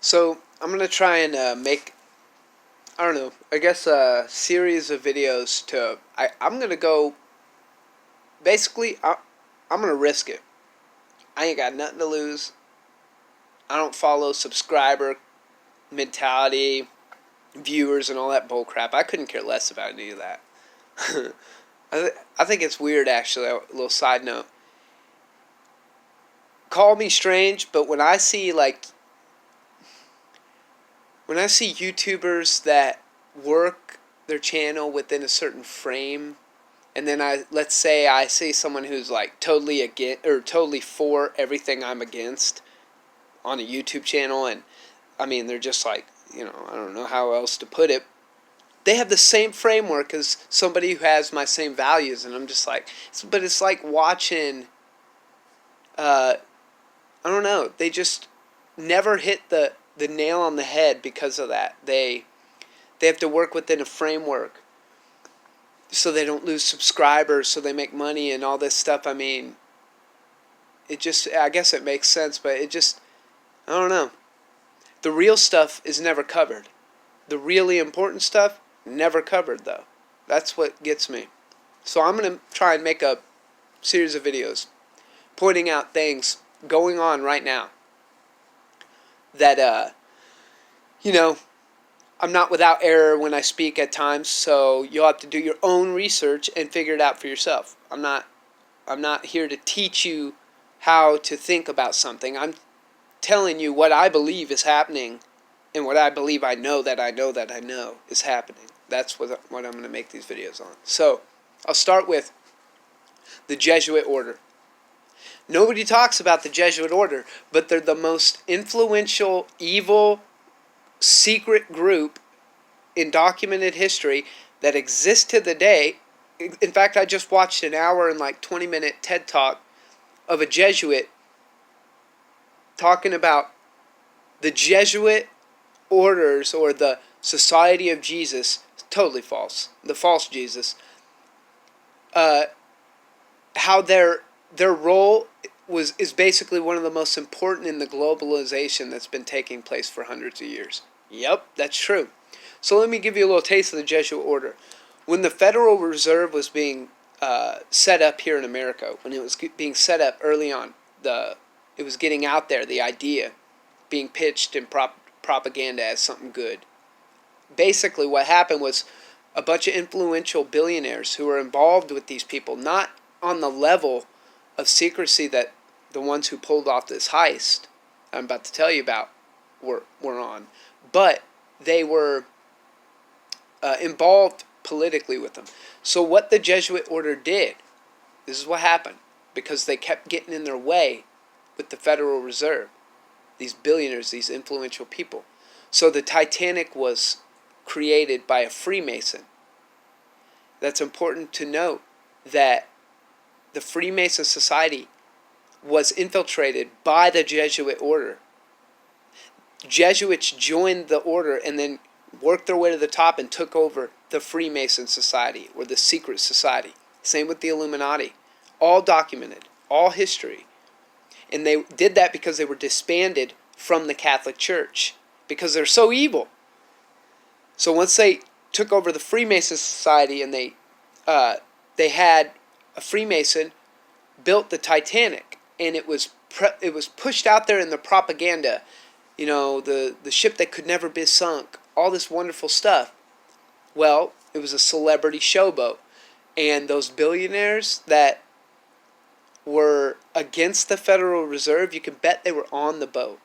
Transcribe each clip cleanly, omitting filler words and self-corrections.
So I'm gonna try and make, I don't know, I guess a series of videos to I'm gonna go basically I'm gonna risk it. I ain't got nothing to lose. I don't follow subscriber mentality, viewers, and all that bull crap. I couldn't care less about any of that. I think it's weird, actually. A little side note. Call me strange, but when I see YouTubers that work their channel within a certain frame, and then let's say I see someone who's like totally against or totally for everything I'm against on a YouTube channel, and I mean they're just like, I don't know how else to put it. They have the same framework as somebody who has my same values, and I'm just like, but it's like watching. Uh, I don't know. They just never hit the nail on the head because of that. They have to work within a framework so they don't lose subscribers, so they make money and all this stuff. I mean, I guess it makes sense, but I don't know. The real stuff is never covered. The really important stuff, never covered, though. That's what gets me. So I'm going to try and make a series of videos pointing out things going on right now that, you know, I'm not without error when I speak at times, so you'll have to do your own research and figure it out for yourself. I'm not here to teach you how to think about something. I'm telling you what I believe is happening and what I believe I know that I know that I know is happening. That's what I'm going to make these videos on. So, I'll start with the Jesuit order. Nobody talks about the Jesuit order, but they're the most influential, evil, secret group in documented history that exists to the day. In fact, I just watched an hour and like 20-minute TED Talk of a Jesuit talking about the Jesuit orders or the Society of Jesus. Totally false. The false Jesus. How their role is basically one of the most important in the globalization that's been taking place for hundreds of years. Yep, that's true. So let me give you a little taste of the Jesuit order. When the Federal Reserve was being set up here in America, when it was being set up early on, it was getting out there, the idea being pitched in propaganda as something good. Basically what happened was a bunch of influential billionaires who were involved with these people, not on the level of secrecy that the ones who pulled off this heist I'm about to tell you about were on, but they were involved politically with them. So what the Jesuit order did, this is what happened, because they kept getting in their way with the Federal Reserve, these billionaires, these influential people. So the Titanic was created by a Freemason. That's important to note, that the Freemason Society was infiltrated by the Jesuit order. Jesuits joined the order and then worked their way to the top and took over the Freemason Society, or the secret society. Same with the Illuminati. All documented, all history. And they did that because they were disbanded from the Catholic Church, because they're so evil. So once they took over the Freemason Society, and they had a Freemason built the Titanic, and it was pushed out there in the propaganda, the ship that could never be sunk, all this wonderful stuff. Well, it was a celebrity showboat, and those billionaires that were against the Federal Reserve, you can bet they were on the boat.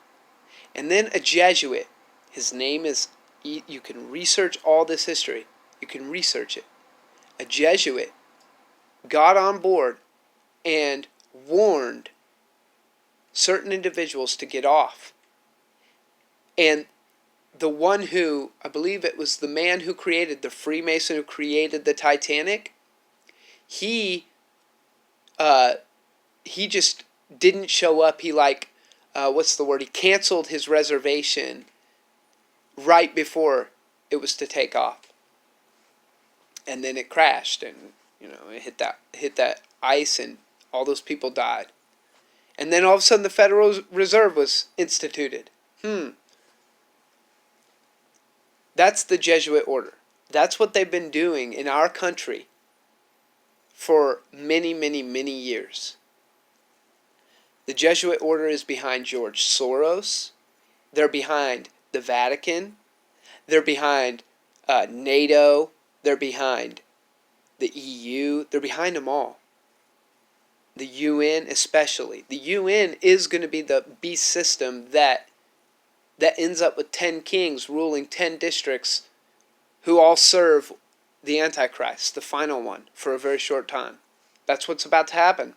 And then a Jesuit, his name is, you can research all this history, you can research it. A Jesuit got on board and warned certain individuals to get off. And the one who, I believe it was the man who created, the Freemason who created the Titanic, he just didn't show up. He he canceled his reservation right before it was to take off. And then it crashed, and it hit that ice, and all those people died. And then all of a sudden the Federal Reserve was instituted. That's the Jesuit order. That's what they've been doing in our country for many, many, many years. The Jesuit order is behind George Soros. They're behind the Vatican. They're behind NATO. They're behind the EU. They're behind them all. The UN especially. The UN is going to be the beast system that ends up with 10 kings ruling 10 districts who all serve the Antichrist, the final one, for a very short time. That's what's about to happen.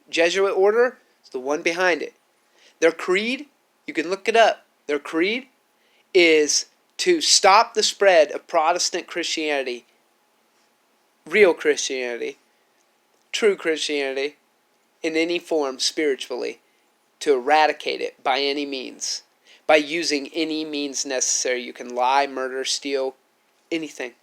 Jesuit order is the one behind it. Their creed, you can look it up. Their creed is to stop the spread of Protestant Christianity, real Christianity, true Christianity, in any form spiritually, to eradicate it by any means, by using any means necessary. You can lie, murder, steal, anything.